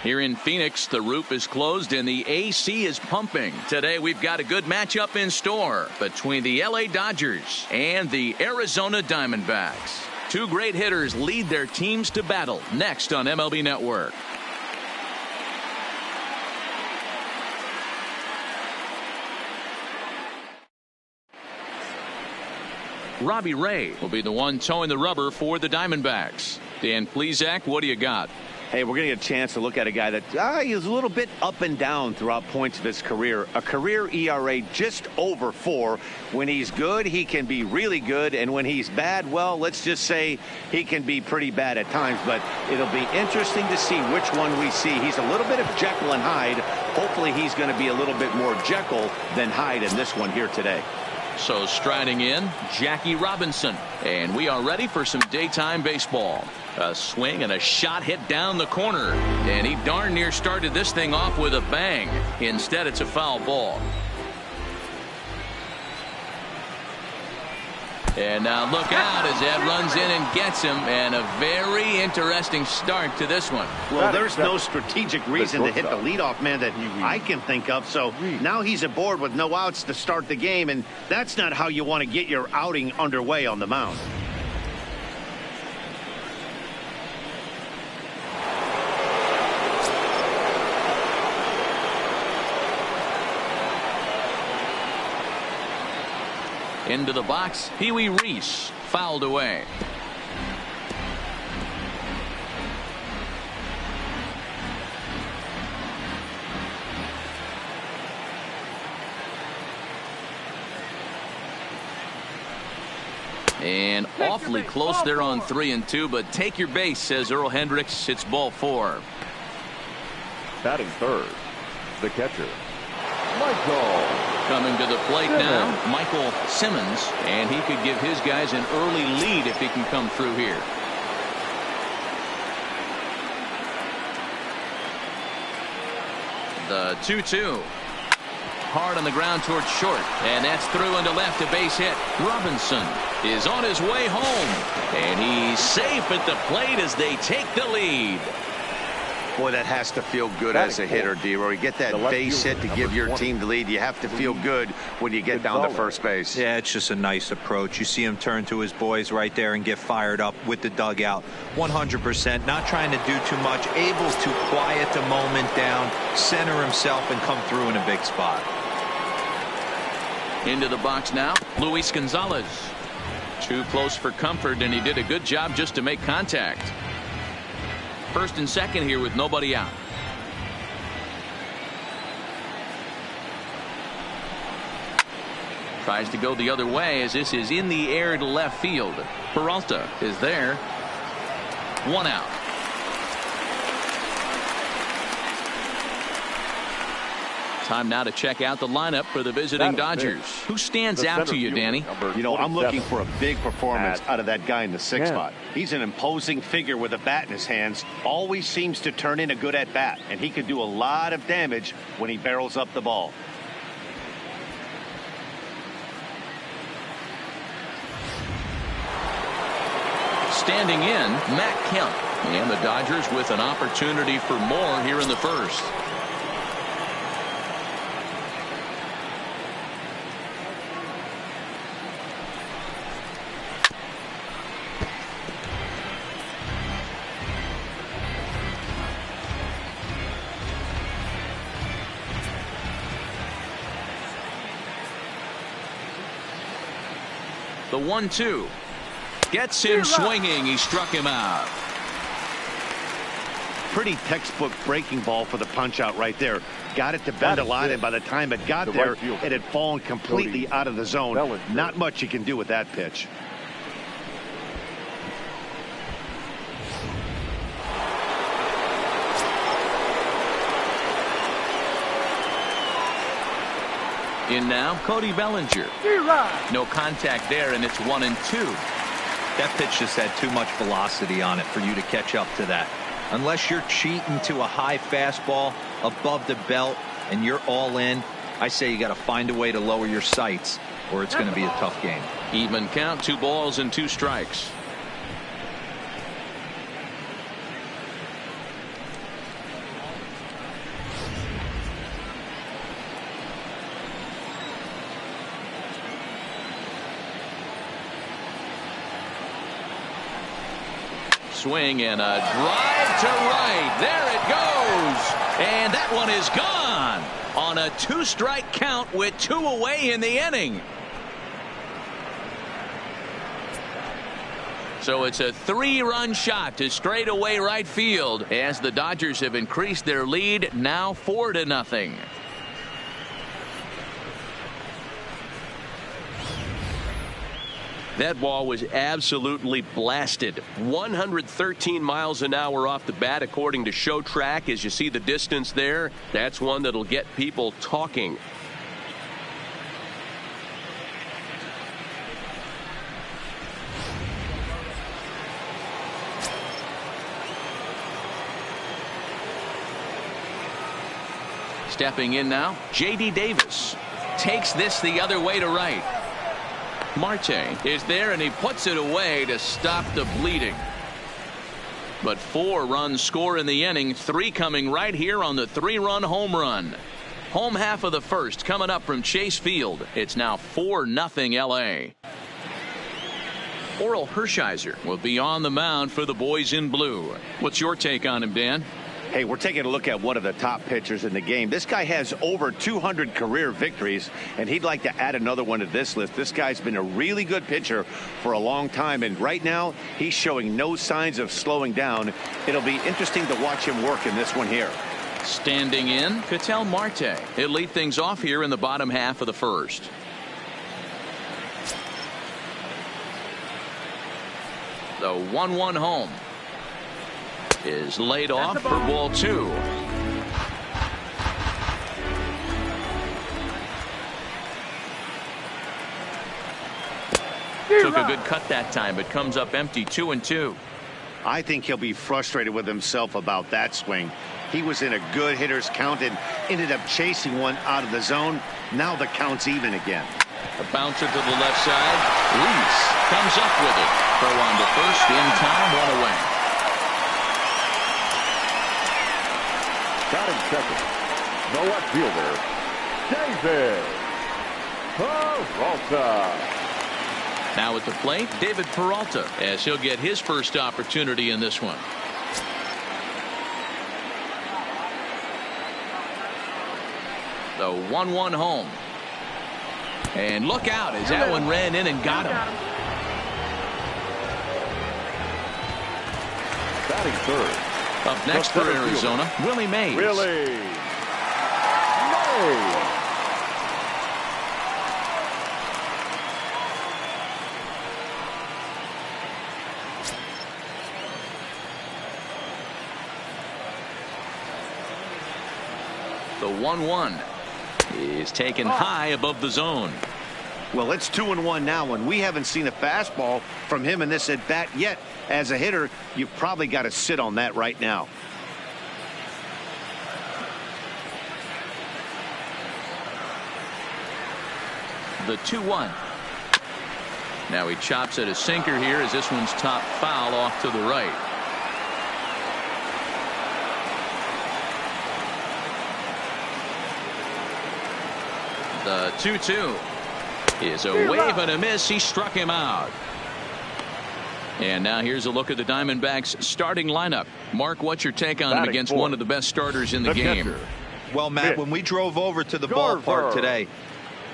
Here in Phoenix, the roof is closed and the AC is pumping. Today, we've got a good matchup in store between the LA Dodgers and the Arizona Diamondbacks. Two great hitters lead their teams to battle next on MLB Network. Robbie Ray will be the one towing the rubber for the Diamondbacks. Dan Plesac, what do you got? Hey, we're going to get a chance to look at a guy that is a little bit up and down throughout points of his career. A career ERA just over 4. When he's good, he can be really good. And when he's bad, well, let's just say he can be pretty bad at times. But it'll be interesting to see which one we see. He's a little bit of Jekyll and Hyde. Hopefully he's going to be a little bit more Jekyll than Hyde in this one here today. So striding in, Jackie Robinson. And we are ready for some daytime baseball. A swing and a shot hit down the corner. And he darn near started this thing off with a bang. Instead, it's a foul ball. And now look out as Ed runs in and gets him. And a very interesting start to this one. Well, there's no strategic reason to hit the leadoff man that I can think of. So now he's aboard with no outs to start the game. And that's not how you want to get your outing underway on the mound. Into the box, Pee Wee Reese fouled away. And awfully close there on 3-2, but take your base, says Earl Hendricks. It's ball 4. Batting third, the catcher, Michael. Coming to the plate now, Michael Simmons, and he could give his guys an early lead if he can come through here. The 2-2. Hard on the ground towards short, and that's through into left, a base hit. Robinson is on his way home, and he's safe at the plate as they take the lead. Boy, that has to feel good as a hitter, D-Roy. You get that base hit to give your team the lead. You have to feel good when you get down to first base. Yeah, it's just a nice approach. You see him turn to his boys right there and get fired up with the dugout. 100%, not trying to do too much, able to quiet the moment down, center himself, and come through in a big spot. Into the box now, Luis Gonzalez. Too close for comfort, and he did a good job just to make contact. First and second here with nobody out. Tries to go the other way as this is in the air to left field. Peralta is there. 1 out. Time now to check out the lineup for the visiting Dodgers. Who stands out to you, Danny? You know, I'm looking for a big performance out of that guy in the 6th spot. He's an imposing figure with a bat in his hands. Always seems to turn in a good at bat, and he can do a lot of damage when he barrels up the ball. Standing in, Matt Kemp, and the Dodgers with an opportunity for more here in the first. The 1-2 gets him swinging. He struck him out. Pretty textbook breaking ball for the punch out right there. Got it to bend a lot, and by the time it got there, it had fallen completely out of the zone. Not much you can do with that pitch. In now, Cody Bellinger. No contact there, and it's 1-2. That pitch just had too much velocity on it for you to catch up to that. Unless you're cheating to a high fastball above the belt and you're all in, I say you got to find a way to lower your sights, or it's going to be a tough game. Even count, 2 balls and 2 strikes. swing and a drive to right. There it goes. And that one is gone on a 2-strike count with 2 away in the inning. So it's a 3-run shot to straightaway right field as the Dodgers have increased their lead now 4-0. That ball was absolutely blasted. 113 miles an hour off the bat, according to Show Track. As you see the distance there, that's one that'll get people talking. Stepping in now, J.D. Davis takes this the other way to right. Marte is there and he puts it away to stop the bleeding. But 4 runs score in the inning, 3 coming right here on the 3-run home run. Home half of the first coming up from Chase Field. It's now 4-0 L.A. Oral Hershiser will be on the mound for the boys in blue. What's your take on him, Dan? Hey, we're taking a look at one of the top pitchers in the game. This guy has over 200 career victories, and he'd like to add another one to this list. This guy's been a really good pitcher for a long time, and right now he's showing no signs of slowing down. It'll be interesting to watch him work in this one here. Standing in, Ketel Marte. He'll lead things off here in the bottom half of the first. The 1-1 home is laid off for ball 2. Took a good cut that time, but comes up empty. 2-2. I think he'll be frustrated with himself about that swing. He was in a good hitter's count and ended up chasing one out of the zone. Now the count's even again. A bouncer to the left side. Reese comes up with it. Throw on to first in time. 1 away. Batting second, the left fielder, David Peralta. Now at the plate, David Peralta, as he'll get his first opportunity in this one. The 1-1 home. And look out as that one ran in and got him. Batting third. Up next for Arizona, Willie Mays. Willie Mays. The 1-1 is taken high above the zone. Well, it's 2-1 now, and we haven't seen a fastball from him in this at bat yet. As a hitter, you've probably got to sit on that right now. The 2-1. Now he chops at a sinker here as this one's top foul off to the right. The 2-2 is a wave and a miss. He struck him out. And now here's a look at the Diamondbacks starting lineup. Mark, what's your take on him against one of the best starters in the game? Catcher. Well, Matt, when we drove over to the ballpark today,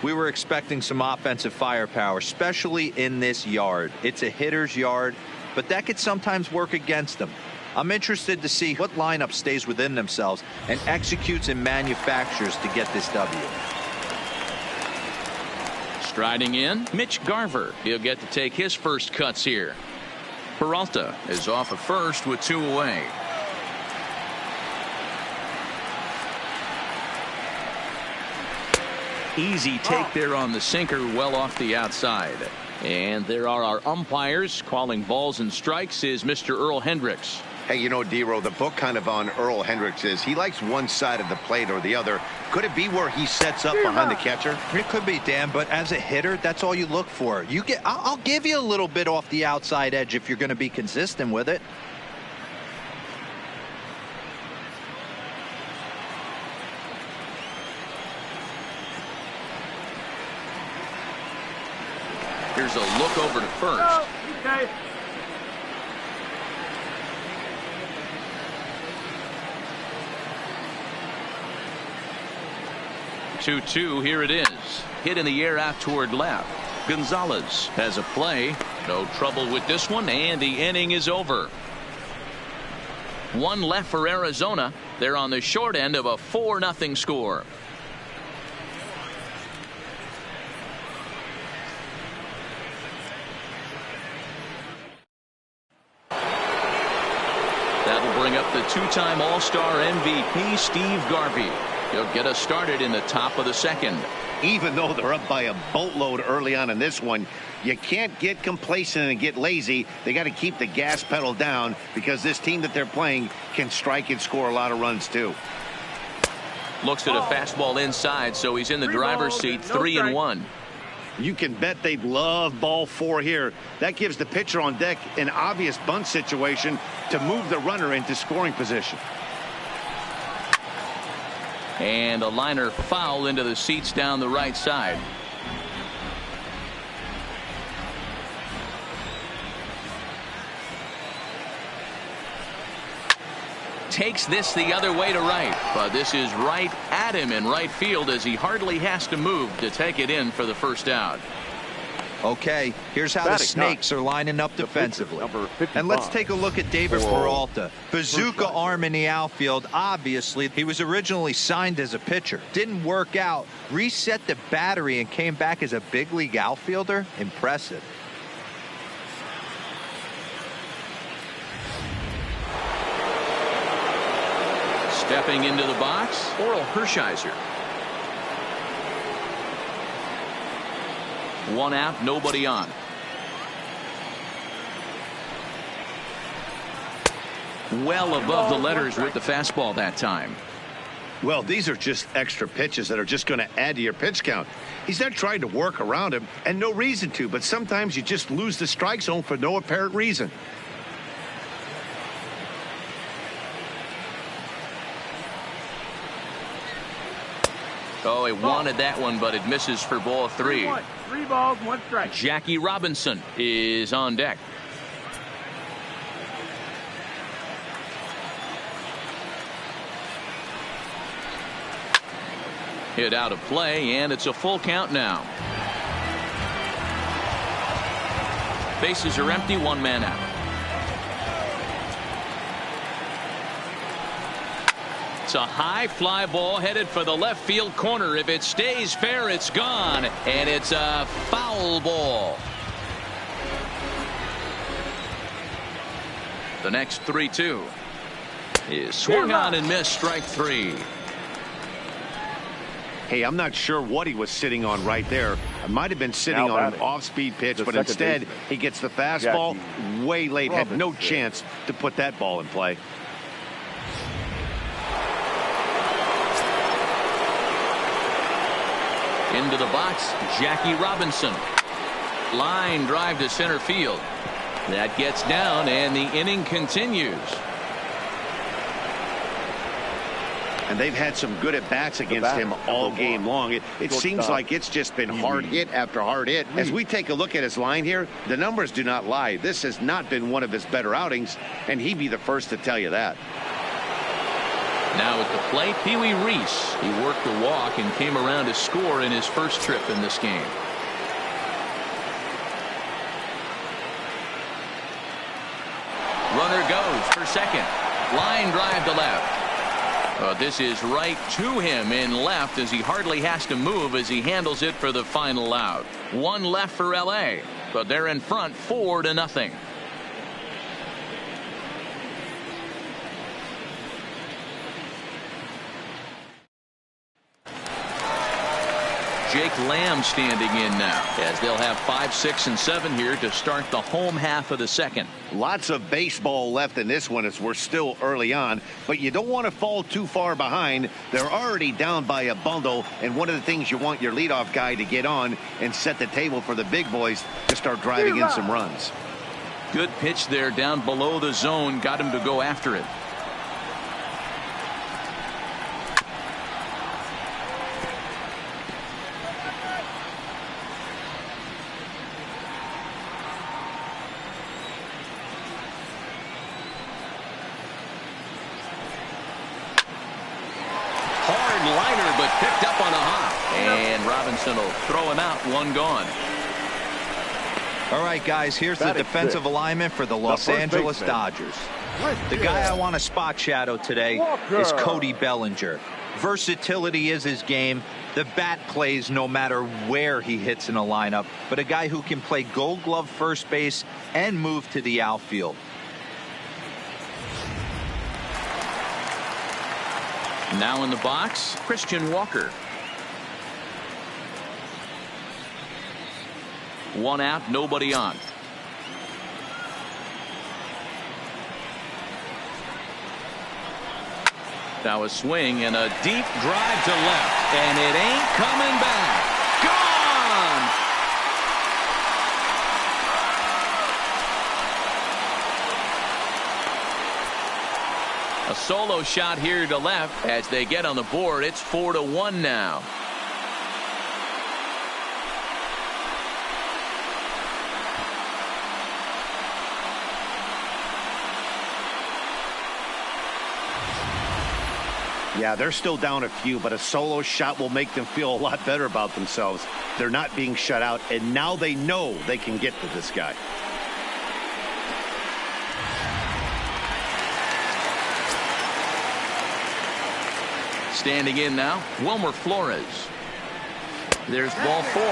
we were expecting some offensive firepower, especially in this yard. It's a hitter's yard, but that could sometimes work against them. I'm interested to see what lineup stays within themselves and executes and manufactures to get this W. Striding in, Mitch Garver. He'll get to take his first cuts here. Peralta is off at first with 2 away. Easy take there on the sinker, well off the outside. And there are our umpires calling balls and strikes is Mr. Earl Hendricks. Hey, you know, D-Row, the book kind of on Earl Hendricks is he likes one side of the plate or the other. Could it be where he sets up behind the catcher? It could be, Dan, but as a hitter, that's all you look for. I'll give you a little bit off the outside edge if you're going to be consistent with it. Here's a look over to first. 2-2. Here it is. Hit in the air out toward left. Gonzalez has a play. No trouble with this one, and the inning is over. One left for Arizona. They're on the short end of a 4-0 score. That'll bring up the two-time All-Star MVP Steve Garvey. He'll get us started in the top of the second. Even though they're up by a boatload early on in this one, you can't get complacent and get lazy. They got to keep the gas pedal down because this team that they're playing can strike and score a lot of runs too. Looks at a fastball inside, so he's in the driver's seat, 3-1. You can bet they love ball 4 here. That gives the pitcher on deck an obvious bunt situation to move the runner into scoring position. And a liner foul into the seats down the right side. Takes this the other way to right, but this is right at him in right field as he hardly has to move to take it in for the first out. Okay, here's how the Snakes are lining up defensively. And let's take a look at David Peralta. Bazooka arm in the outfield. Obviously, he was originally signed as a pitcher. Didn't work out. Reset the battery and came back as a big league outfielder. Impressive. Stepping into the box, Oral Hershiser. 1 out, nobody on. Well above the letters with the fastball that time. Well, these are just extra pitches that are just going to add to your pitch count. He's not trying to work around him, and no reason to, but sometimes you just lose the strike zone for no apparent reason. Oh, he wanted that one, but it misses for ball 3. 3 balls, 1 strike. Jackie Robinson is on deck. Hit out of play, and it's a full count now. Bases are empty, 1 man out. It's a high fly ball headed for the left field corner. If it stays fair, it's gone, and it's a foul ball. The next 3-2 is swung on and missed, strike 3. Hey, I'm not sure what he was sitting on right there. It might have been sitting on an off-speed pitch, but instead he gets the fastball way late. Had no chance to put that ball in play. Into the box, Jackie Robinson. Line drive to center field. That gets down, and the inning continues. And they've had some good at-bats against him all game long. It seems like it's just been hard hit after hard hit. As we take a look at his line here, the numbers do not lie. This has not been one of his better outings, and he'd be the first to tell you that. Now at the plate, Pee Wee Reese. He worked the walk and came around to score in his first trip in this game. Runner goes for second. Line drive to left. This is right to him in left as he hardly has to move as he handles it for the final out. 1 left for L.A., but they're in front 4-0. Jake Lamb standing in now as they'll have 5, 6, and 7 here to start the home half of the second. Lots of baseball left in this one as we're still early on, but you don't want to fall too far behind. They're already down by a bundle, and one of the things you want your leadoff guy to get on and set the table for the big boys to start driving in some runs. Good pitch there down below the zone, got him to go after it. Liner, but picked up on a hop. And Robinson will throw him out. One gone. All right, guys, here's the defensive alignment for the Los Angeles Dodgers. The guy I want to spot shadow today is Cody Bellinger. Versatility is his game. The bat plays no matter where he hits in a lineup, but a guy who can play Gold Glove first base and move to the outfield. Now in the box, Christian Walker. One out, nobody on. Now a swing and a deep drive to left, and it ain't coming back. Gone! A solo shot here to left as they get on the board. It's 4-1 now. Yeah, they're still down a few, but a solo shot will make them feel a lot better about themselves. They're not being shut out, and now they know they can get to this guy. Standing in now, Wilmer Flores. There's ball 4.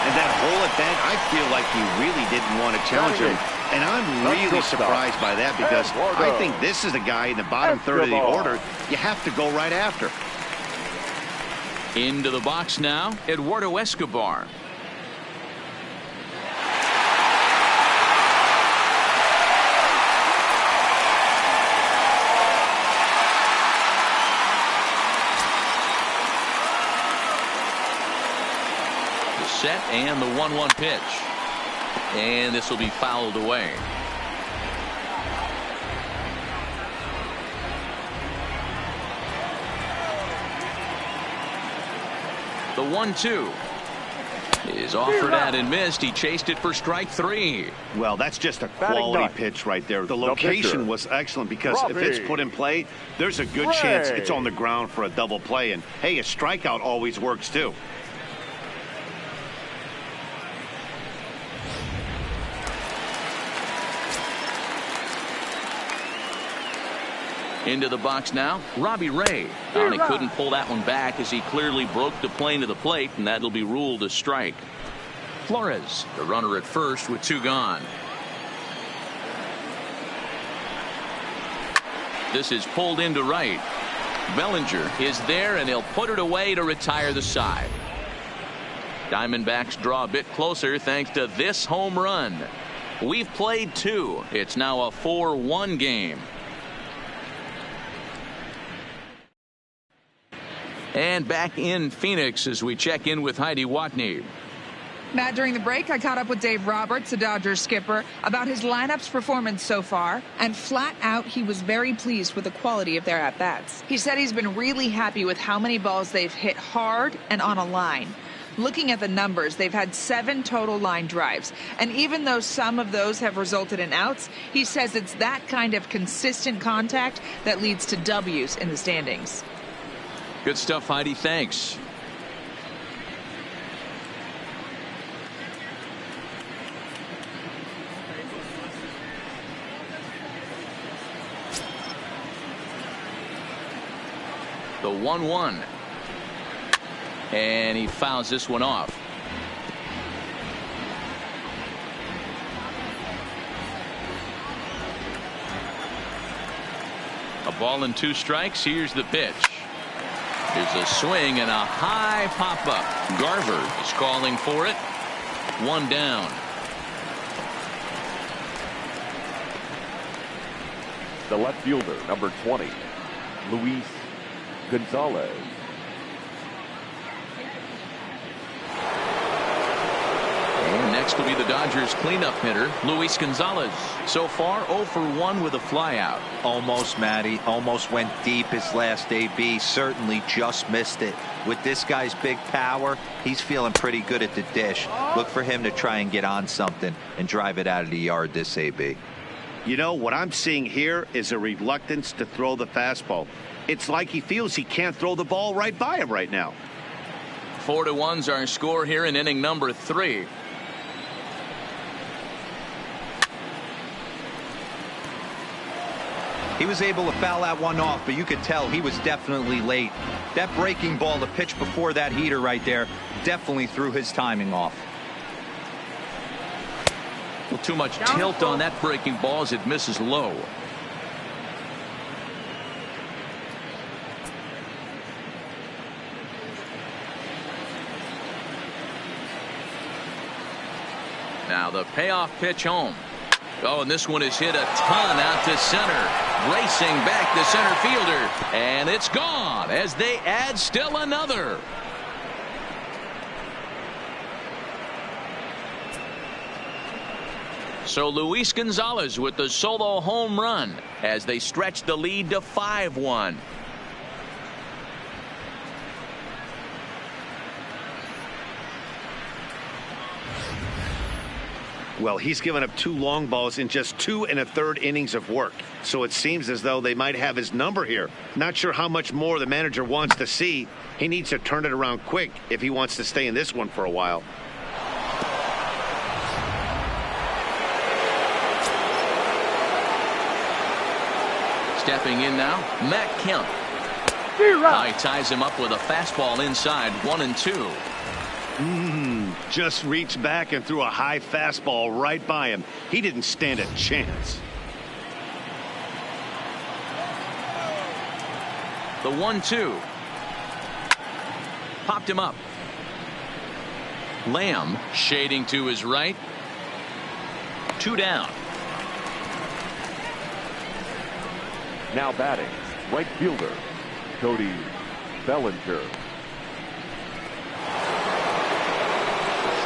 And that whole at bat, I feel like he really didn't want to challenge him. And I'm really surprised by that, because I think this is the guy in the bottom third of the order you have to go right after. Into the box now, Eduardo Escobar. The set and the 1-1 pitch. And this will be fouled away. The 1-2 is offered at and missed. He chased it for strike 3. Well, that's just a quality pitch right there. The location was excellent, because if it's put in play, there's a good chance it's on the ground for a double play. And hey, a strikeout always works too. Into the box now, Robbie Ray. And he couldn't pull that one back as he clearly broke the plane to the plate, and that'll be ruled a strike. Flores, the runner at first with 2 gone. This is pulled into right. Bellinger is there, and he'll put it away to retire the side. Diamondbacks draw a bit closer thanks to this home run. We've played 2. It's now a 4-1 game. And back in Phoenix as we check in with Heidi Watney. Matt, during the break, I caught up with Dave Roberts, the Dodgers skipper, about his lineup's performance so far, and flat out, he was very pleased with the quality of their at-bats. He said he's been really happy with how many balls they've hit hard and on a line. Looking at the numbers, they've had 7 total line drives, and even though some of those have resulted in outs, he says it's that kind of consistent contact that leads to W's in the standings. Good stuff, Heidi. Thanks. The 1-1. And he fouls this one off. A ball and 2 strikes. Here's the pitch. There's a swing and a high pop-up. Garver is calling for it. 1 down. The left fielder, number 20, Luis Gonzalez. And next will be the Dodgers cleanup hitter, Luis Gonzalez. So far, 0 for 1 with a flyout. Almost, Matty. Almost went deep his last AB. Certainly just missed it. With this guy's big power, he's feeling pretty good at the dish. Look for him to try and get on something and drive it out of the yard this AB. You know, what I'm seeing here is a reluctance to throw the fastball. It's like he feels he can't throw the ball right by him right now. 4-1's our score here in inning number 3. He was able to foul that one off, but you could tell he was definitely late. That breaking ball, the pitch before that heater right there, definitely threw his timing off. Well, too much tilt on that breaking ball as it misses low. Now the payoff pitch home. Oh, and this one is hit a ton out to center. Racing back the center fielder. And it's gone as they add still another. So Luis Gonzalez with the solo home run as they stretch the lead to 5-1. Well, he's given up 2 long balls in just 2 1/3 innings of work. So it seems as though they might have his number here. Not sure how much more the manager wants to see. He needs to turn it around quick if he wants to stay in this one for a while. Stepping in now, Matt Kemp. Now he ties him up with a fastball inside, 1-2. Just reached back and threw a high fastball right by him. He didn't stand a chance. The 1-2. Popped him up. Lamb shading to his right. 2 down. Now batting, right fielder, Cody Bellinger.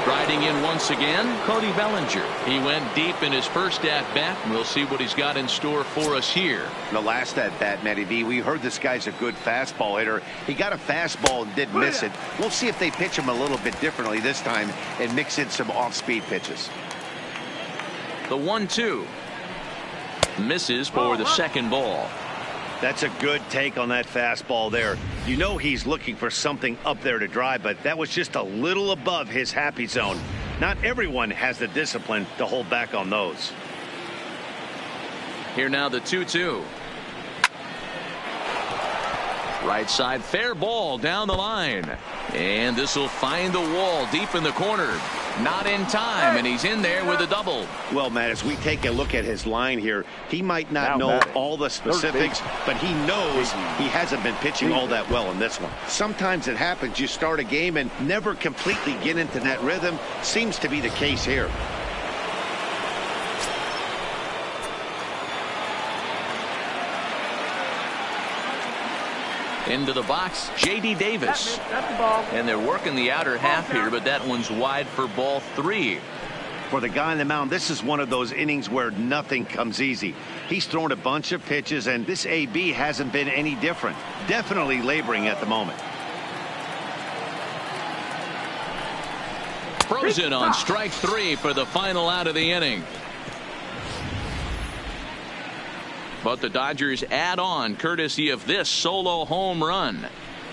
Striding in once again, Cody Bellinger. He went deep in his first at-bat. We'll see what he's got in store for us here. The last at-bat, Matty V, we heard this guy's a good fastball hitter. He got a fastball and did miss it. We'll see if they pitch him a little bit differently this time and mix in some off-speed pitches. The 1-2. Misses for the second ball. That's a good take on that fastball there. You know he's looking for something up there to drive, but that was just a little above his happy zone. Not everyone has the discipline to hold back on those. Here now the 2-2. Right side, fair ball down the line. And this will find the wall deep in the corner. Not in time, and he's in there with a double. Well, Matt, as we take a look at his line here, he might not know all the specifics, but he knows he hasn't been pitching all that well in this one. Sometimes it happens. You start a game and never completely get into that rhythm. Seems to be the case here. Into the box, J.D. Davis. That's the ball. And they're working the outer half here, but that one's wide for ball 3. For the guy on the mound, this is one of those innings where nothing comes easy. He's thrown a bunch of pitches, and this AB hasn't been any different. Definitely laboring at the moment. Frozen on strike 3 for the final out of the inning. But the Dodgers add on courtesy of this solo home run.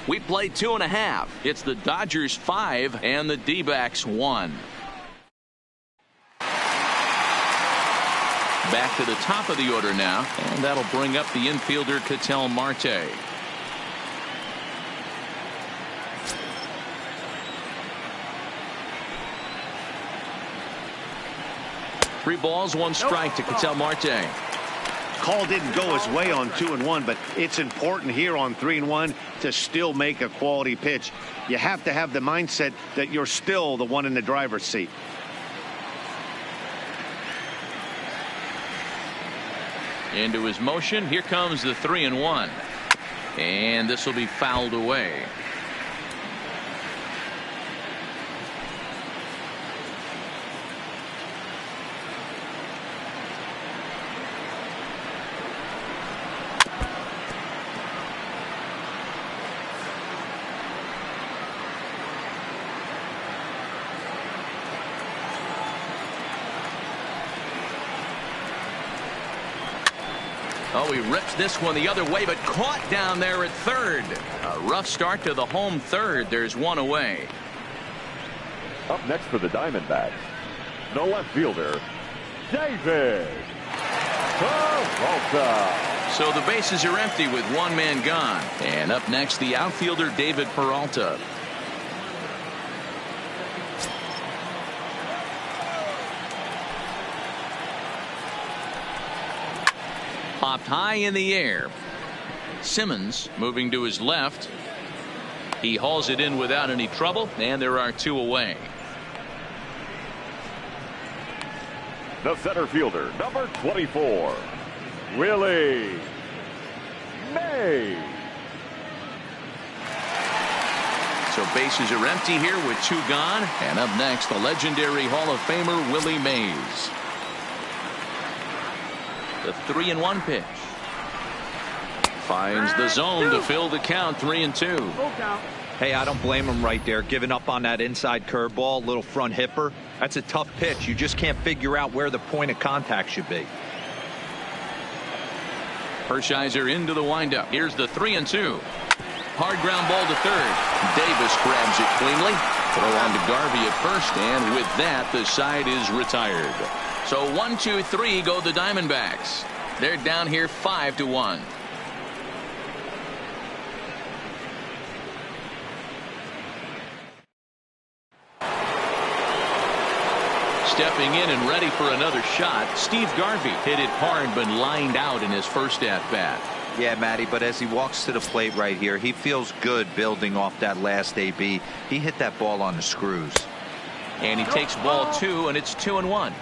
We play 2.5. It's the Dodgers 5 and the D-backs 1. Back to the top of the order now, and that'll bring up the infielder Ketel Marte. Three balls, 1 strike to Ketel Marte. Call didn't go his way on 2-1, but it's important here on 3-1 to still make a quality pitch. You have to have the mindset that you're still the one in the driver's seat. Into his motion, here comes the 3-1, and this will be fouled away. Oh, he rips this one the other way, but caught down there at third. A rough start to the home third. There's one away. Up next for the Diamondbacks, the left fielder, David Peralta. So the bases are empty with one man gone. And up next, the outfielder, David Peralta. Popped high in the air. Simmons moving to his left. He hauls it in without any trouble, and there are two away. The center fielder, number 24, Willie Mays. So bases are empty here with two gone. And up next, the legendary Hall of Famer Willie Mays. The 3-1 pitch. Finds the zone to fill the count, 3-2. Hey, I don't blame him right there, giving up on that inside curveball, little front hipper. That's a tough pitch. You just can't figure out where the point of contact should be. Hershiser into the windup. Here's the 3-2. Hard ground ball to third. Davis grabs it cleanly. Throw on to Garvey at first, and with that, the side is retired. So 1-2-3 go the Diamondbacks. They're down here 5-1. Stepping in and ready for another shot, Steve Garvey hit it hard but lined out in his first at bat. Yeah, Matty, but as he walks to the plate right here, he feels good building off that last AB. He hit that ball on the screws. And he takes ball two, and it's 2-1.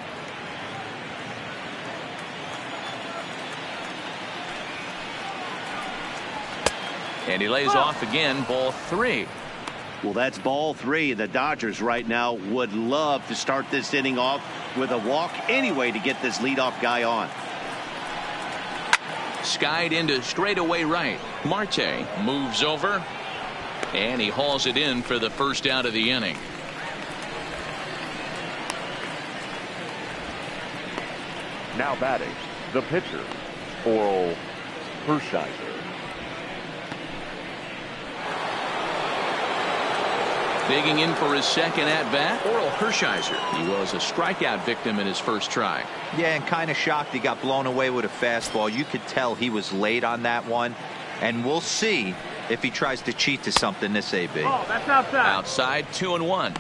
And he lays off again, ball three. Well, that's ball three. The Dodgers right now would love to start this inning off with a walk anyway to get this leadoff guy on. Skied into straightaway right. Marte moves over, and he hauls it in for the first out of the inning. Now batting, the pitcher, Oral Hershiser. Digging in for his second at-bat, Oral Hershiser. He was a strikeout victim in his first try. Yeah, and kind of shocked he got blown away with a fastball. You could tell he was late on that one. And we'll see if he tries to cheat to something this AB. Oh, that's outside. Outside, 2-1.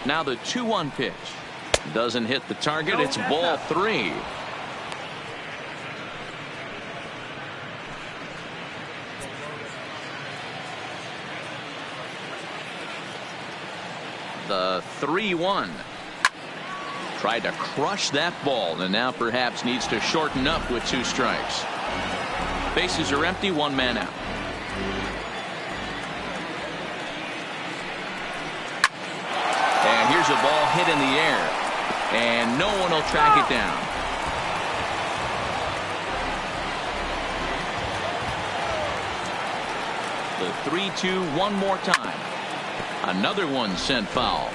Now the 2-1 pitch. Doesn't hit the target. It's ball three. The 3-1. Tried to crush that ball and now perhaps needs to shorten up with two strikes. Bases are empty, one man out. And here's a ball hit in the air, and no one will track it down. The 3-2 one more time. Another one sent foul.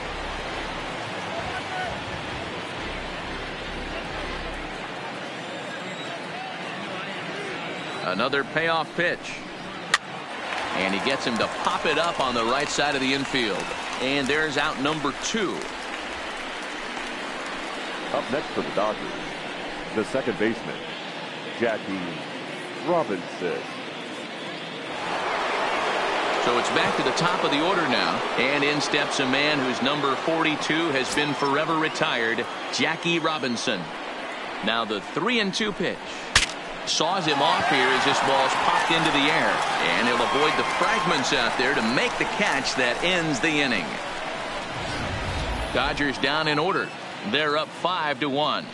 Another payoff pitch. And he gets him to pop it up on the right side of the infield. And there's out number two. Up next for the Dodgers, the second baseman, Jackie Robinson. So it's back to the top of the order now. And in steps a man whose number 42 has been forever retired, Jackie Robinson. Now the 3-2 pitch. Saws him off here as this ball's popped into the air. And he'll avoid the fragments out there to make the catch that ends the inning. Dodgers down in order. They're up 5-1.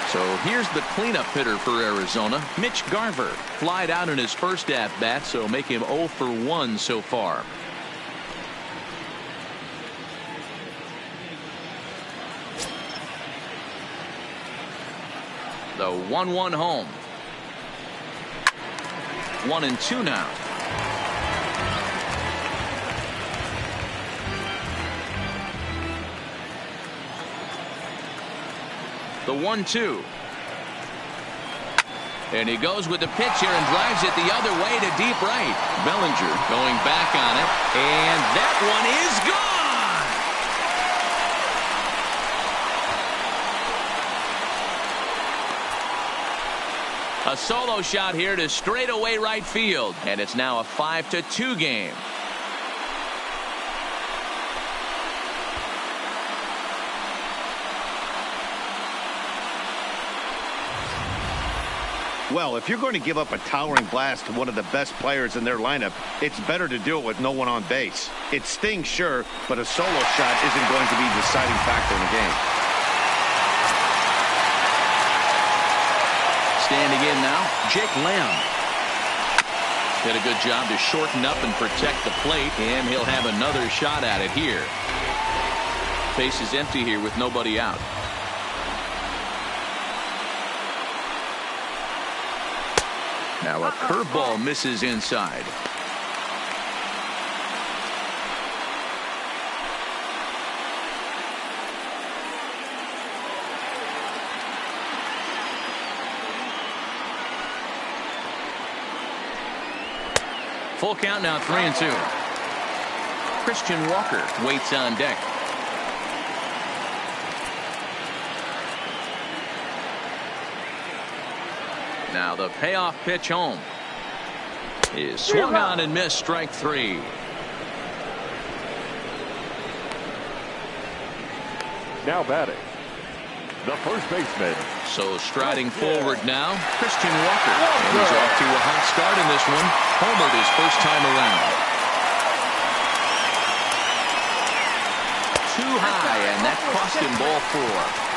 So here's the cleanup hitter for Arizona, Mitch Garver. Flied out in his first at-bat, so make him 0 for 1 so far. The 1-1 home. 1-2 now. The 1-2. And he goes with the pitch here and drives it the other way to deep right. Bellinger going back on it. And that one is gone. A solo shot here to straightaway right field. And it's now a 5-2 game. Well, if you're going to give up a towering blast to one of the best players in their lineup, it's better to do it with no one on base. It stings, sure, but a solo shot isn't going to be the deciding factor in the game. Standing in now, Jake Lamb. Did a good job to shorten up and protect the plate, and he'll have another shot at it here. Base is empty here with nobody out. Now a curveball misses inside. Full count now, 3-2. Christian Walker waits on deck. Now the payoff pitch home is swung on and missed, strike 3. Now batting, the first baseman. So striding forward now, Christian Walker. And he's off to a hot start in this one. Homered his first time around. Too high, and that cost him ball 4.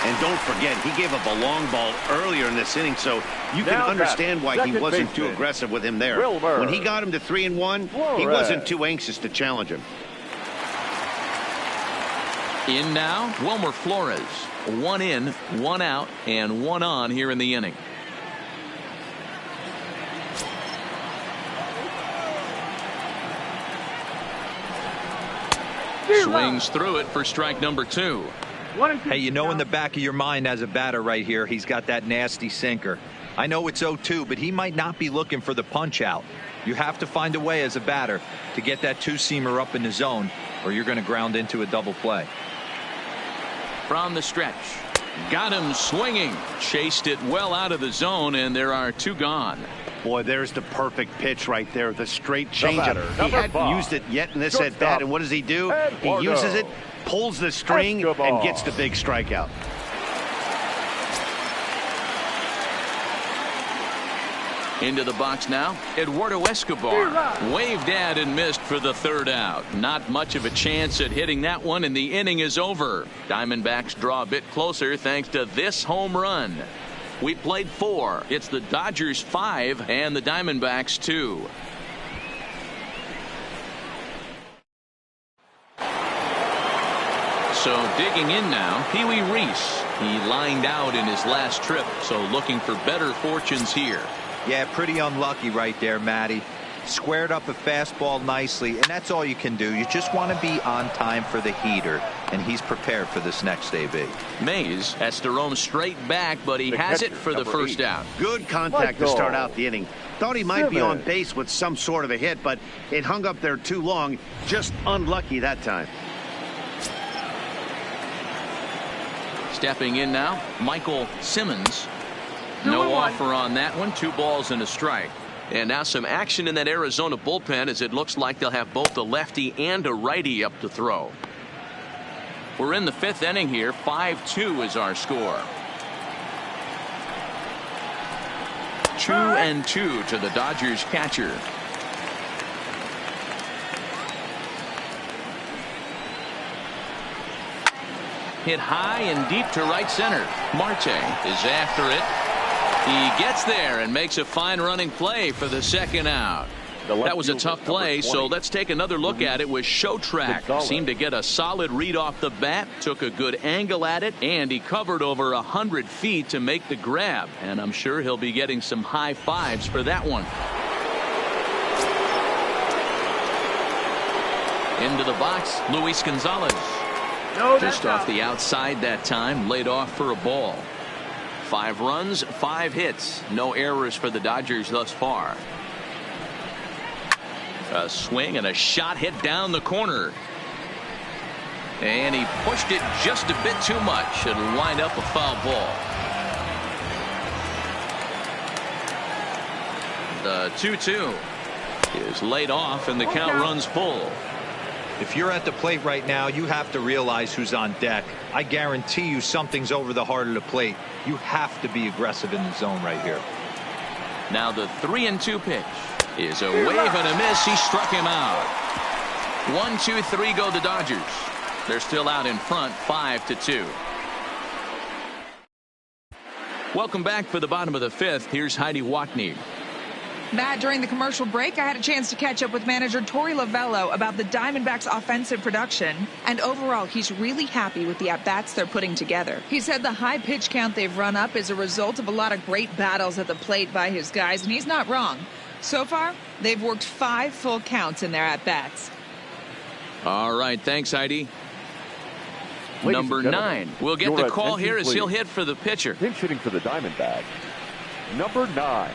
And don't forget, he gave up a long ball earlier in this inning, so you can understand why he wasn't too aggressive with him there. When he got him to 3-1, he wasn't too anxious to challenge him. In now, Wilmer Flores. 1 in, 1 out, and 1 on here in the inning. Swings through it for strike number 2. Hey, you know in the back of your mind as a batter right here, he's got that nasty sinker. I know it's 0-2, but he might not be looking for the punch out. You have to find a way as a batter to get that two-seamer up in the zone, or you're going to ground into a double play. From the stretch. Got him swinging. Chased it well out of the zone, and there are 2 gone. Boy, there's the perfect pitch right there. The straight changeup. He hadn't used it yet in this at bat, and what does he do? He uses it, pulls the string, and gets the big strikeout. Into the box now, Eduardo Escobar. Waved at and missed for the 3rd out. Not much of a chance at hitting that one, and the inning is over. Diamondbacks draw a bit closer thanks to this home run. We played 4. It's the Dodgers 5 and the Diamondbacks 2. So digging in now, Pee Wee Reese. He lined out in his last trip, so looking for better fortunes here. Yeah, pretty unlucky right there, Matty. Squared up a fastball nicely, and that's all you can do. You just want to be on time for the heater, and he's prepared for this next AB. Mays has to roam straight back, but he has it for the first out. Good contact to start out the inning. Thought he might be on base with some sort of a hit, but it hung up there too long. Just unlucky that time. Stepping in now, Michael Simmons. No offer on that one. 2 balls and a strike. And now some action in that Arizona bullpen, as it looks like they'll have both a lefty and a righty up to throw. We're in the 5th inning here. 5-2 is our score. 2-2 to the Dodgers catcher. Hit high and deep to right center. Marte is after it. He gets there and makes a fine running play for the 2nd out. That was a tough play, so let's take another look at it with show track. Seemed to get a solid read off the bat, took a good angle at it, and he covered over 100 feet to make the grab. And I'm sure he'll be getting some high fives for that one. Into the box, Luis Gonzalez. Just off the outside that time, laid off for a ball. 5 runs, 5 hits. No errors for the Dodgers thus far. A swing and a shot hit down the corner. And he pushed it just a bit too much. It'll wind up a foul ball. The 2-2 is laid off and the count runs full. If you're at the plate right now, you have to realize who's on deck. I guarantee you something's over the heart of the plate. You have to be aggressive in the zone right here. Now the 3-2 pitch is a wave and a miss. He struck him out. 1, 2, 3 go the Dodgers. They're still out in front, 5-2. Welcome back for the bottom of the 5th. Here's Heidi Watney. Matt, during the commercial break, I had a chance to catch up with manager Torey Lovello about the Diamondbacks' offensive production. And overall, he's really happy with the at-bats they're putting together. He said the high pitch count they've run up is a result of a lot of great battles at the plate by his guys, and he's not wrong. So far, they've worked 5 full counts in their at-bats. All right, thanks, Heidi. Number 9. We'll get the call here as he'll hit for the pitcher. Pinch hitting for the Diamondbacks. Number 9.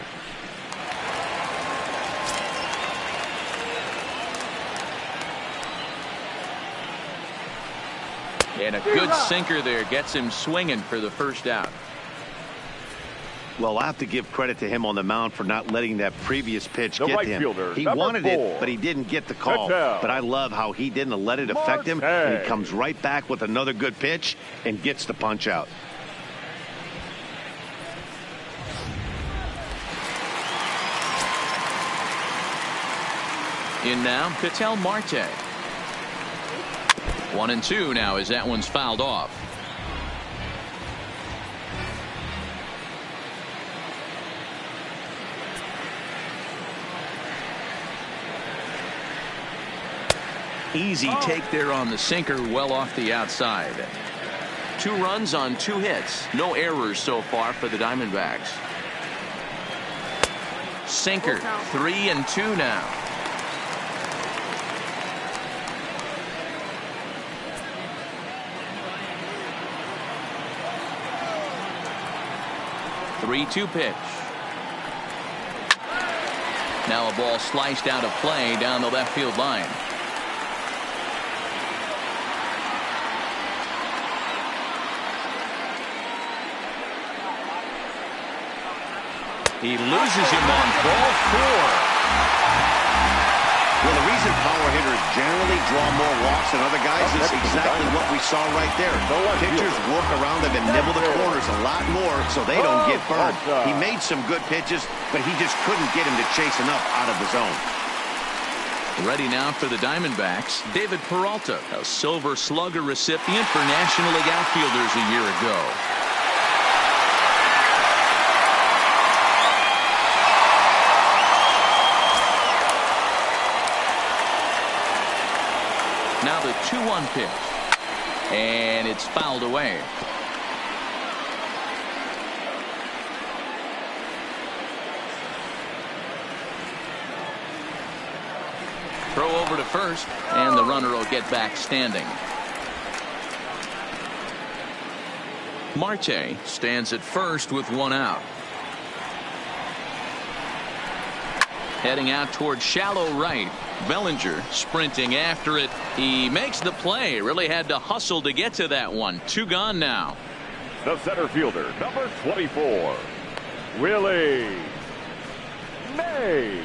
And a good sinker there gets him swinging for the first out. Well, I have to give credit to him on the mound for not letting that previous pitch get right him. Fielder, he wanted 4. it, but he didn't get the call. But I love how he didn't let it affect him. And he comes right back with another good pitch and gets the punch out. In now, Ketel Marte. 1-2 now as that one's fouled off. Easy take there on the sinker, well off the outside. 2 runs on 2 hits. No errors so far for the Diamondbacks. Sinker, 3-2 now. Three-two pitch. Now a ball sliced out of play down the left field line. He loses him on ball 4. Well, the reason power hitters generally draw more walks than other guys is exactly what we saw right there. Pitchers work around them and nibble the corners a lot more so they don't get burned. He made some good pitches, but he just couldn't get him to chase enough out of the zone. Ready now for the Diamondbacks, David Peralta, a Silver Slugger recipient for National League outfielders a year ago. Now the 2-1 pitch. And it's fouled away. Throw over to first, and the runner will get back standing. Marte stands at first with 1 out. Heading out toward shallow right. Bellinger sprinting after it. He makes the play. Really had to hustle to get to that one. 2 gone now. The center fielder, number 24, Willie Mays.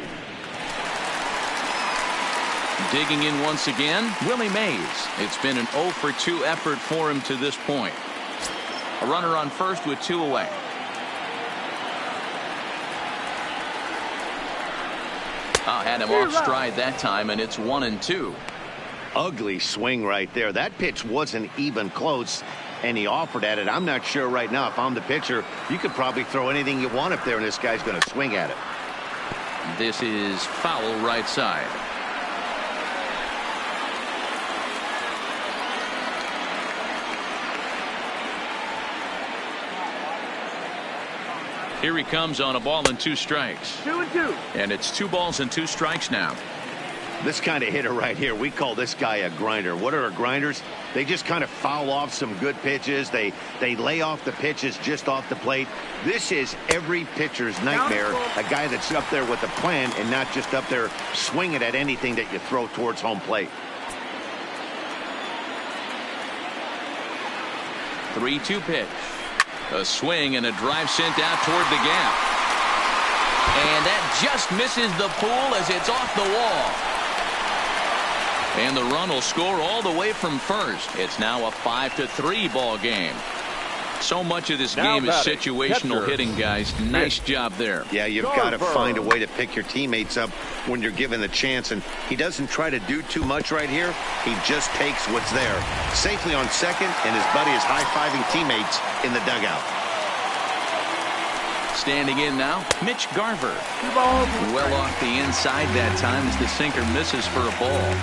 Digging in once again, Willie Mays. It's been an 0 for 2 effort for him to this point. A runner on first with 2 away. Had him off stride that time, and it's 1-2. Ugly swing right there. That pitch wasn't even close, and he offered at it. I'm not sure right now if I'm the pitcher. You could probably throw anything you want up there, and this guy's going to swing at it. This is foul right side. Here he comes on a ball and 2 strikes. 2-2. And it's 2 balls and 2 strikes now. This kind of hitter right here, we call this guy a grinder. What are grinders? They just kind of foul off some good pitches. They lay off the pitches just off the plate. This is every pitcher's nightmare. A guy that's up there with a plan and not just up there swinging at anything that you throw towards home plate. 3-2 pitch. A swing and a drive sent out toward the gap. And that just misses the pool as it's off the wall. And the run will score all the way from first. It's now a 5-3 ball game. So much of this game is situational hitting, guys. Nice job there. Yeah, you've got to find a way to pick your teammates up when you're given the chance. And he doesn't try to do too much right here. He just takes what's there. Safely on second, and his buddy is high-fiving teammates in the dugout. Standing in now, Mitch Garver. Well off the inside that time as the sinker misses for a ball.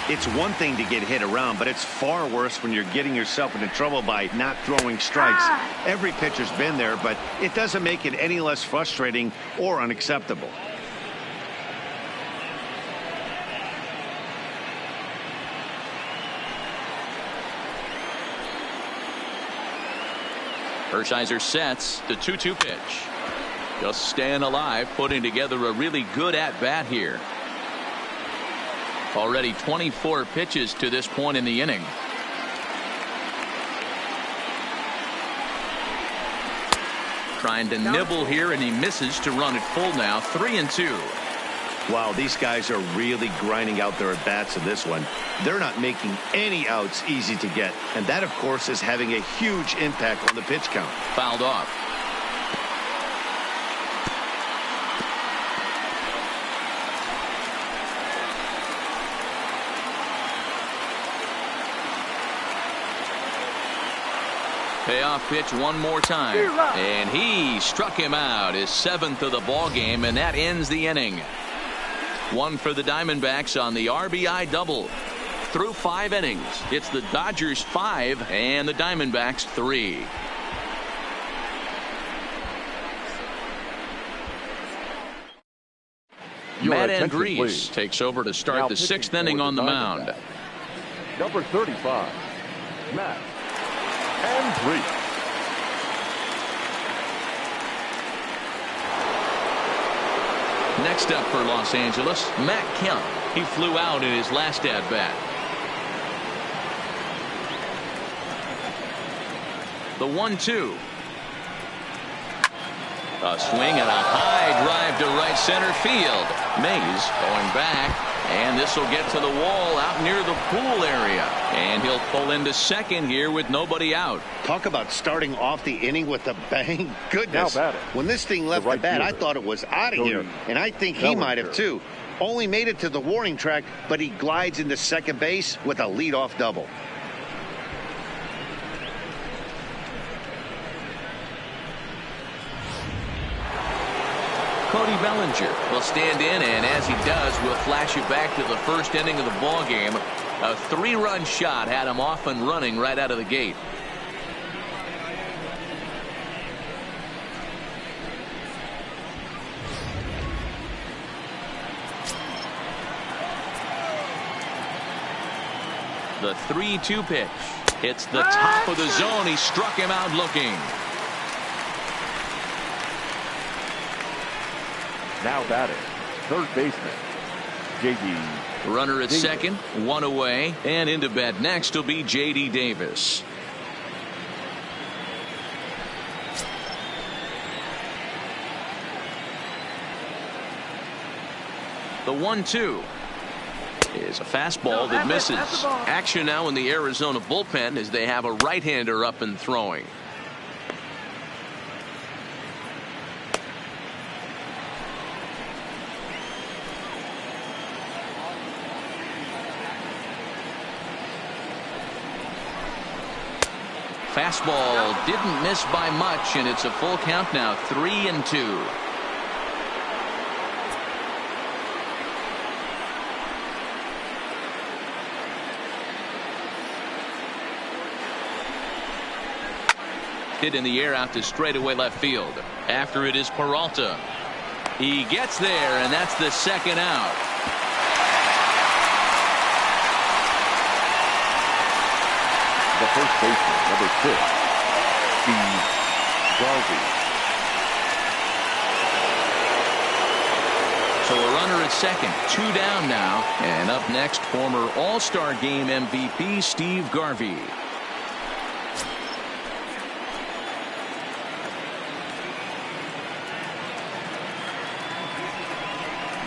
It's one thing to get hit around, but it's far worse when you're getting yourself into trouble by not throwing strikes. Every pitcher's been there, but it doesn't make it any less frustrating or unacceptable. Hershiser sets the 2-2 pitch. Just staying alive, putting together a really good at-bat here. Already 24 pitches to this point in the inning. Trying to nibble here, and he misses to run it full now. 3-2. Wow, these guys are really grinding out their at-bats in this one. They're not making any outs easy to get. And that, of course, is having a huge impact on the pitch count. Fouled off. Payoff pitch one more time, and he struck him out, his 7th of the ball game, and that ends the inning. 1 for the Diamondbacks on the RBI double. Through 5 innings, it's the Dodgers 5 and the Diamondbacks 3. Matt Andrees takes over to start the 6th inning on the mound. Number 35, Matt Andrees. Next up for Los Angeles, Matt Kemp. He flew out in his last at-bat. The 1-2. A swing and a high drive to right center field. Mays going back, and this will get to the wall out near the pool area. And he'll pull into second here with nobody out. Talk about starting off the inning with a bang. Goodness. When this thing left the bat, I thought it was out of here. And I think he might have too. Only made it to the warning track, but he glides into second base with a leadoff double. Cody Bellinger will stand in, and as he does, we'll flash you back to the first inning of the ball game. A 3-run shot had him off and running right out of the gate. The 3-2 pitch hits the top of the zone. He struck him out looking. Now batting, third baseman, J.D. Runner at second, 1 away, and into bat next will be J.D. Davis. The 1-2 is a fastball that misses. Action now in the Arizona bullpen as they have a right-hander up and throwing. Fastball didn't miss by much, and it's a full count now, 3-2. hit in the air out to straightaway left field. After it is Peralta. He gets there, and that's the second out. The first baseman, number 6, Steve Garvey. So a runner at second, 2 down now. And up next, former All-Star Game MVP Steve Garvey.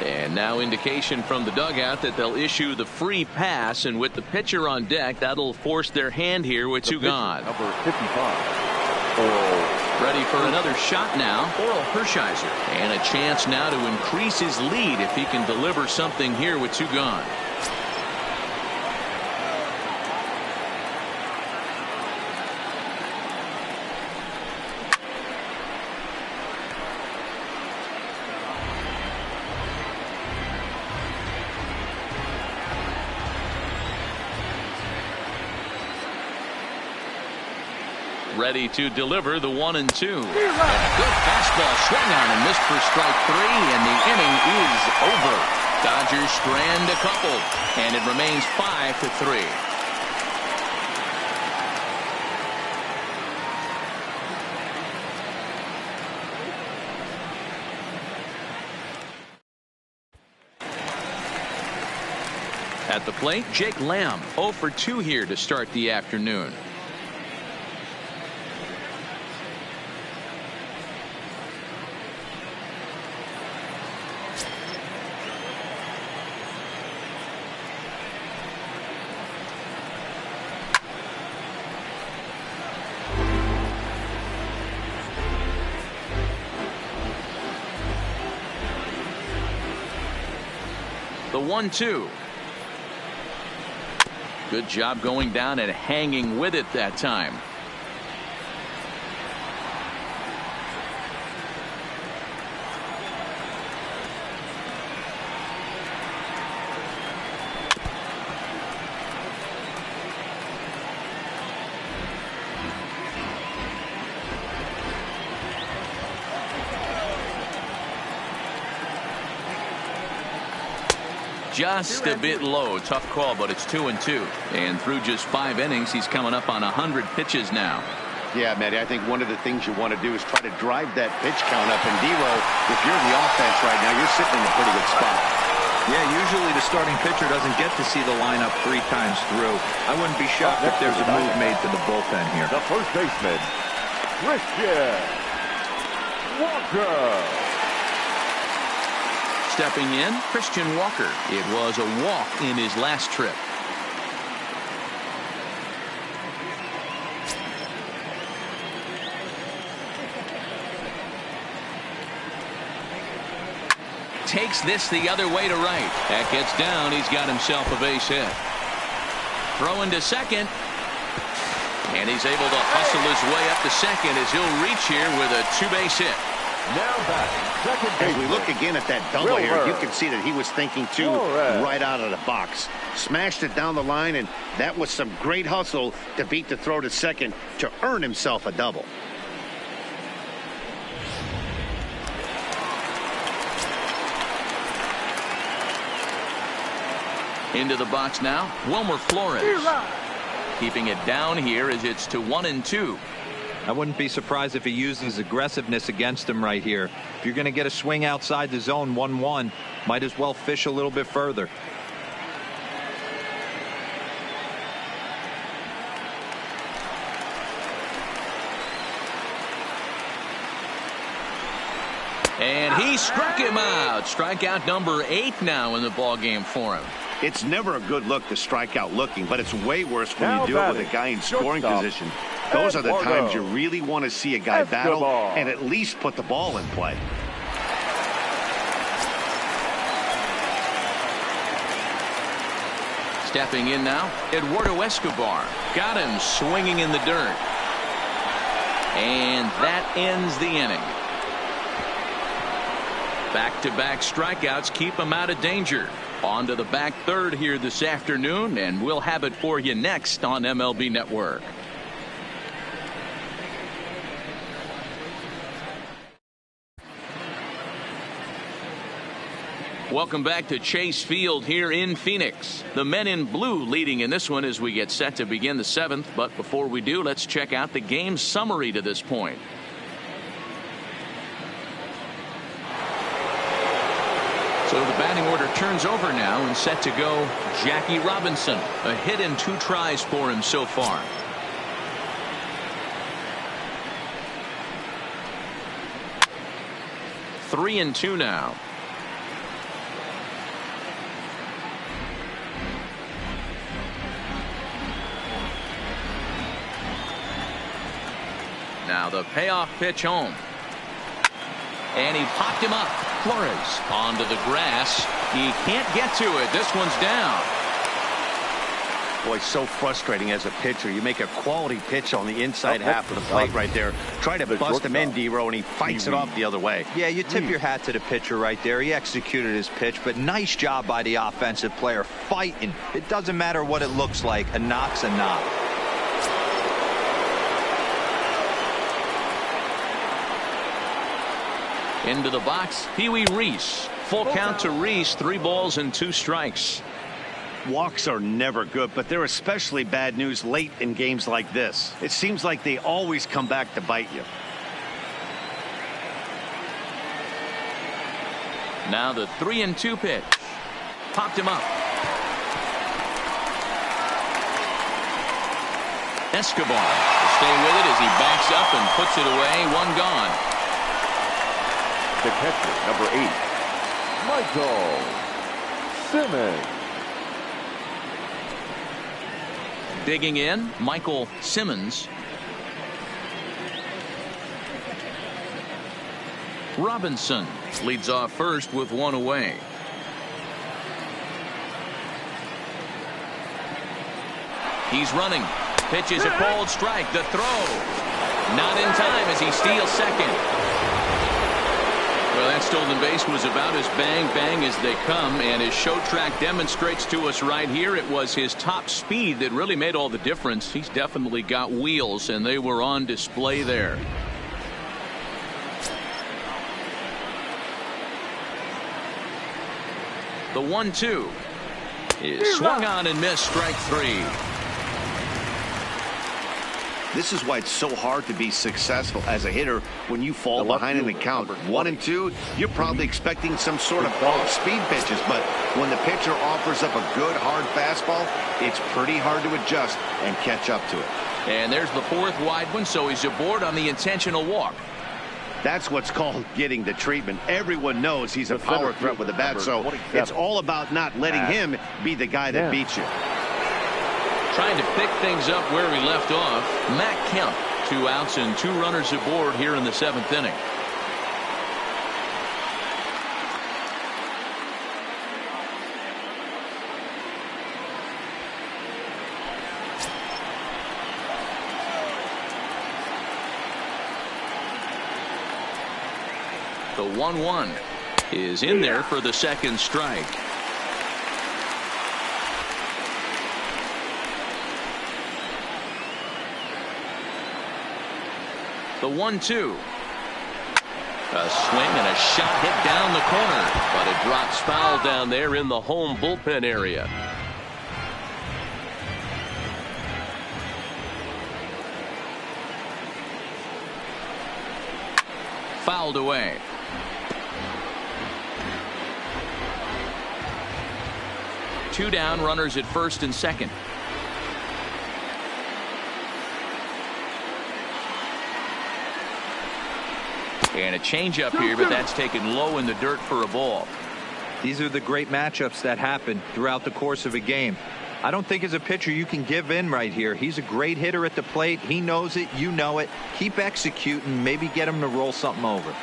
And now indication from the dugout that they'll issue the free pass, and with the pitcher on deck, that'll force their hand here with 2 gone. Number 55, Oral. Ready for another shot now, Oral Hershiser. And a chance now to increase his lead if he can deliver something here with 2 gone. Ready to deliver the 1-2. And a good fastball swung on and missed for strike 3, and the inning is over. Dodgers strand a couple, and it remains 5-3. At the plate, Jake Lamb, 0 for 2 here to start the afternoon. The 1-2. Good job going down and hanging with it that time. Just a bit low. Tough call, but it's 2-2. And through just 5 innings, he's coming up on 100 pitches now. Yeah, Matty, I think one of the things you want to do is try to drive that pitch count up. And D-Row, if you're the offense right now, you're sitting in a pretty good spot. Yeah, usually the starting pitcher doesn't get to see the lineup 3 times through. I wouldn't be shocked if there's a move made to the bullpen here. The first baseman, Christian Walker. Stepping in, Christian Walker. It was a walk in his last trip. Takes this the other way to right. That gets down. He's got himself a base hit. Throwing to second. And he's able to hustle his way up to second as he'll reach here with a 2-base hit. Now back, second baseman. As we look again at that double here, you can see that he was thinking too right out of the box. Smashed it down the line, and that was some great hustle to beat the throw to second to earn himself a double. Into the box now, Wilmer Flores. Keeping it down here as it's to 1-2. I wouldn't be surprised if he uses aggressiveness against him right here. If you're going to get a swing outside the zone 1-1, might as well fish a little bit further. And he struck him out. Strikeout number 8 now in the ballgame for him. It's never a good look to strike out looking, but it's way worse when you do it with a guy in scoring position. Those are the times you really want to see a guy battle and at least put the ball in play. Stepping in now, Eduardo Escobar. Got him swinging in the dirt. And that ends the inning. Back-to-back strikeouts keep him out of danger. On to the back third here this afternoon, and we'll have it for you next on MLB Network. Welcome back to Chase Field here in Phoenix. The men in blue leading in this one as we get set to begin the 7th. But before we do, let's check out the game summary to this point. So the batting order turns over now and set to go Jackie Robinson. A hit and 2 tries for him so far. Three and 2 now. Now the payoff pitch home. And he popped him up. Flores onto the grass. He can't get to it. This one's down. Boy, so frustrating as a pitcher. You make a quality pitch on the inside half of the plate right there. Try to bust him in, D-Row, and he fights it off the other way. Yeah, you tip your hat to the pitcher right there. He executed his pitch, but nice job by the offensive player fighting. It doesn't matter what it looks like. A knock's a knock. Into the box, Pee Wee Reese. Full count to Reese, 3 balls and 2 strikes. Walks are never good, but they're especially bad news late in games like this. It seems like they always come back to bite you. Now the 3 and 2 pitch. Popped him up. Escobar to stay with it as he backs up and puts it away. 1 gone. The catcher, number 8, Michael Simmons. Digging in, Michael Simmons. Robinson leads off first with 1 away. He's running. Pitches a called strike. The throw. Not in time as he steals second. Well, that stolen base was about as bang as they come, and his show track demonstrates to us right here it was his top speed that really made all the difference. He's definitely got wheels, and they were on display there. The 1-2 is swung on and missed. Strike 3. This is why it's so hard to be successful as a hitter when you fall behind in the count. 1 and 2, you're probably expecting some sort of off-speed pitches, but when the pitcher offers up a good hard fastball, it's pretty hard to adjust and catch up to it. And there's the 4th wide one, so he's aboard on the intentional walk. That's what's called getting the treatment. Everyone knows he's a power threat with the bat, so it's all about not letting him be the guy that beats you. Trying to pick things up where he left off. Matt Kemp, 2 outs and 2 runners aboard here in the 7th inning. The 1-1 is in there for the 2nd strike. The 1-2. A swing and a shot hit down the corner, but it drops foul down there in the home bullpen area. Fouled away. Two down, runners at first and second. And a changeup here, but that's taken low in the dirt for a ball. These are the great matchups that happen throughout the course of a game. I don't think as a pitcher you can give in right here. He's a great hitter at the plate. He knows it. You know it. Keep executing. Maybe get him to roll something over.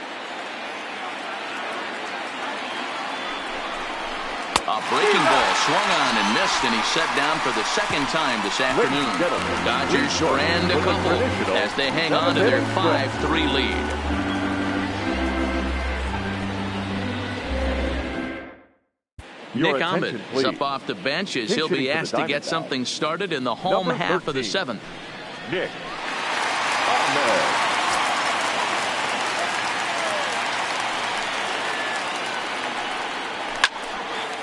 A breaking ball swung on and missed, and he's set down for the 2nd time this afternoon. Dodgers strand a couple as they hang on to their 5-3 lead. Nick Ahmed is up off the bench as he'll be asked to get something started in the home half of the 7th. Nick Ahmed.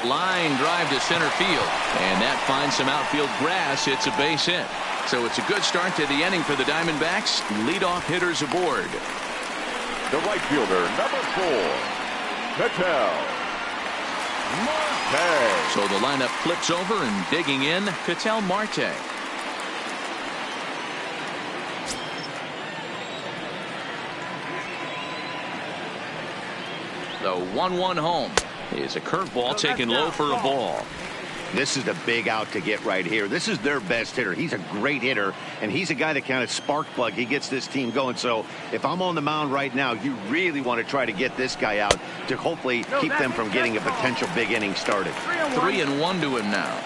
Line drive to center field. And that finds some outfield grass. It's a base hit. So it's a good start to the inning for the Diamondbacks. Leadoff hitters aboard. The right fielder, number 4, Ketel Marte. So the lineup flips over and digging in, Ketel Marte. The 1-1 home is a curveball taken low for a ball. This is the big out to get right here. This is their best hitter. He's a great hitter, and he's a guy that kind of spark plug. He gets this team going. So if I'm on the mound right now, you really want to try to get this guy out to hopefully keep them from getting a potential big inning started. 3-1 to him now.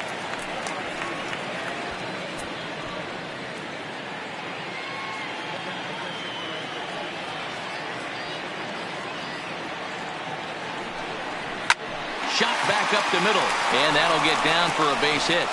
Shot back up the middle, and that'll get down for a base hit.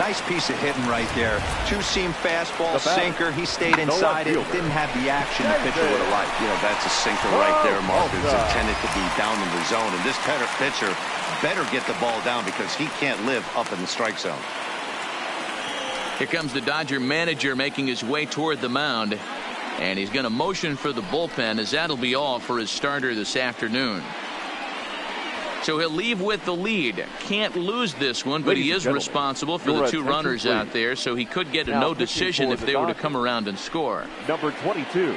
Nice piece of hitting right there. Two-seam fastball, sinker. He stayed inside it. Didn't have the action the pitcher would have liked. You know, that's a sinker right there, Mark. It's intended to be down in the zone. And this pitcher better get the ball down because he can't live up in the strike zone. Here comes the Dodger manager making his way toward the mound. And he's going to motion for the bullpen, as that'll be all for his starter this afternoon. So he'll leave with the lead. Can't lose this one, but he is responsible for the 2 runners out there, so he could get a no decision if they were to come around and score. Number 22,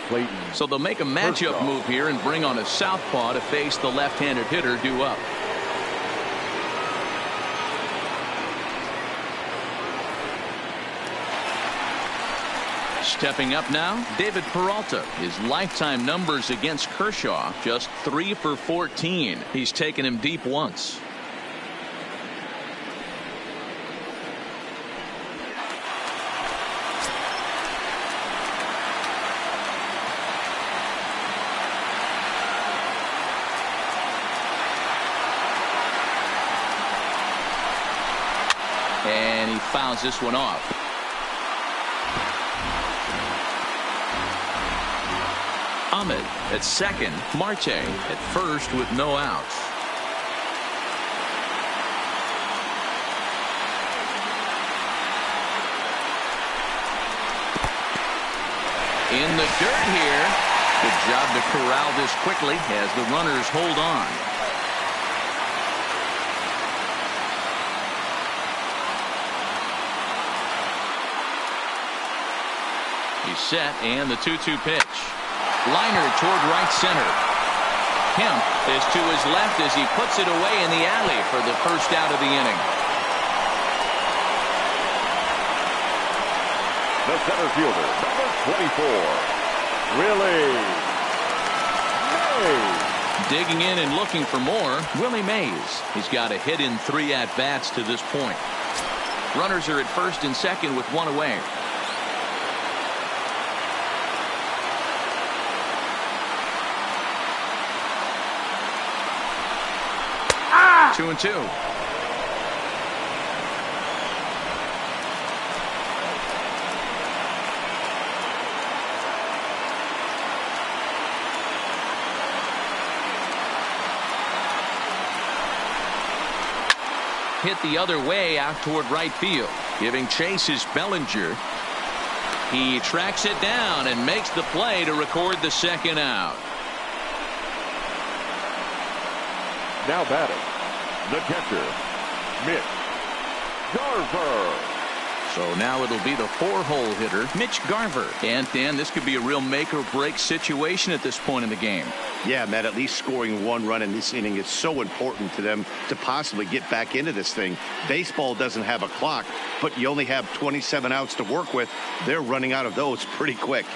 Clayton. So they'll make a matchup move here and bring on a southpaw to face the left-handed hitter due up. Stepping up now, David Peralta. His lifetime numbers against Kershaw, just 3 for 14. He's taken him deep once. And he fouls this one off. Ahmed at second, Marte at first with no outs. In the dirt here. Good job to corral this quickly as the runners hold on. He's set, and the 2-2 pitch. Liner toward right center. Kemp is to his left as he puts it away in the alley for the first out of the inning. The center fielder, number 24, Willie Mays. Digging in and looking for more, Willie Mays. He's got a hit in 3 at-bats to this point. Runners are at first and second with 1 away. 2-2. Hit the other way out toward right field. Giving chase is Bellinger. He tracks it down and makes the play to record the second out. Now batting, the catcher, Mitch Garver. So now it'll be the 4-hole hitter, Mitch Garver. And Dan, this could be a real make or break situation at this point in the game. Yeah, Matt, at least scoring 1 run in this inning is so important to them to possibly get back into this thing. Baseball doesn't have a clock, but you only have 27 outs to work with. They're running out of those pretty quick.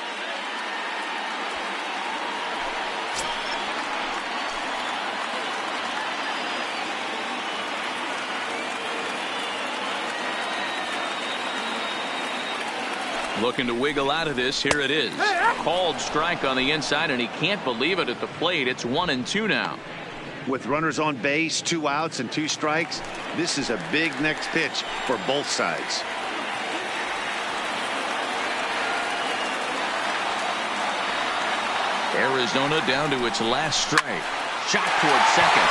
Looking to wiggle out of this. Here it is. Called strike on the inside, and he can't believe it at the plate. It's 1-2 now. With runners on base, 2 outs and 2 strikes, this is a big next pitch for both sides. Arizona down to its last strike. Shot toward second.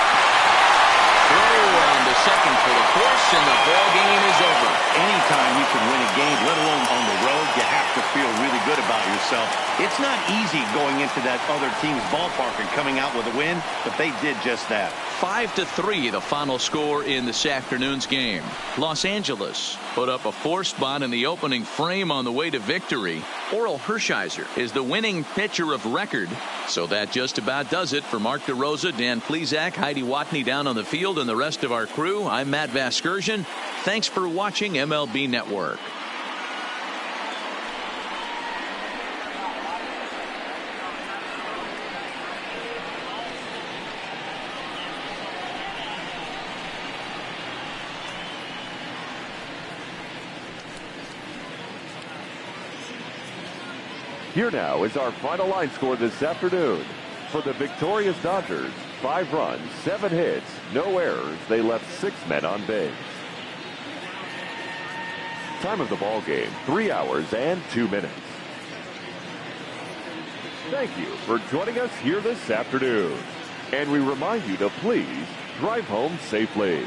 Throw on to second for the force, and the ball game is over. Anytime you can win a game, let alone on the road, you have to feel really good about yourself. It's not easy going into that other team's ballpark and coming out with a win, but they did just that. 5-3 the final score in this afternoon's game. Los Angeles put up a 4-spot in the opening frame on the way to victory. Oral Hershiser is the winning pitcher of record. So that just about does it for Mark DeRosa, Dan Plesac, Heidi Watney down on the field, and the rest of our crew. I'm Matt Vasgersian. Thanks for watching MLB Network. Here now is our final line score this afternoon. For the victorious Dodgers, 5 runs, 7 hits, no errors. They left 6 men on base. Time of the ball game, 3 hours and 2 minutes. Thank you for joining us here this afternoon. And we remind you to please drive home safely.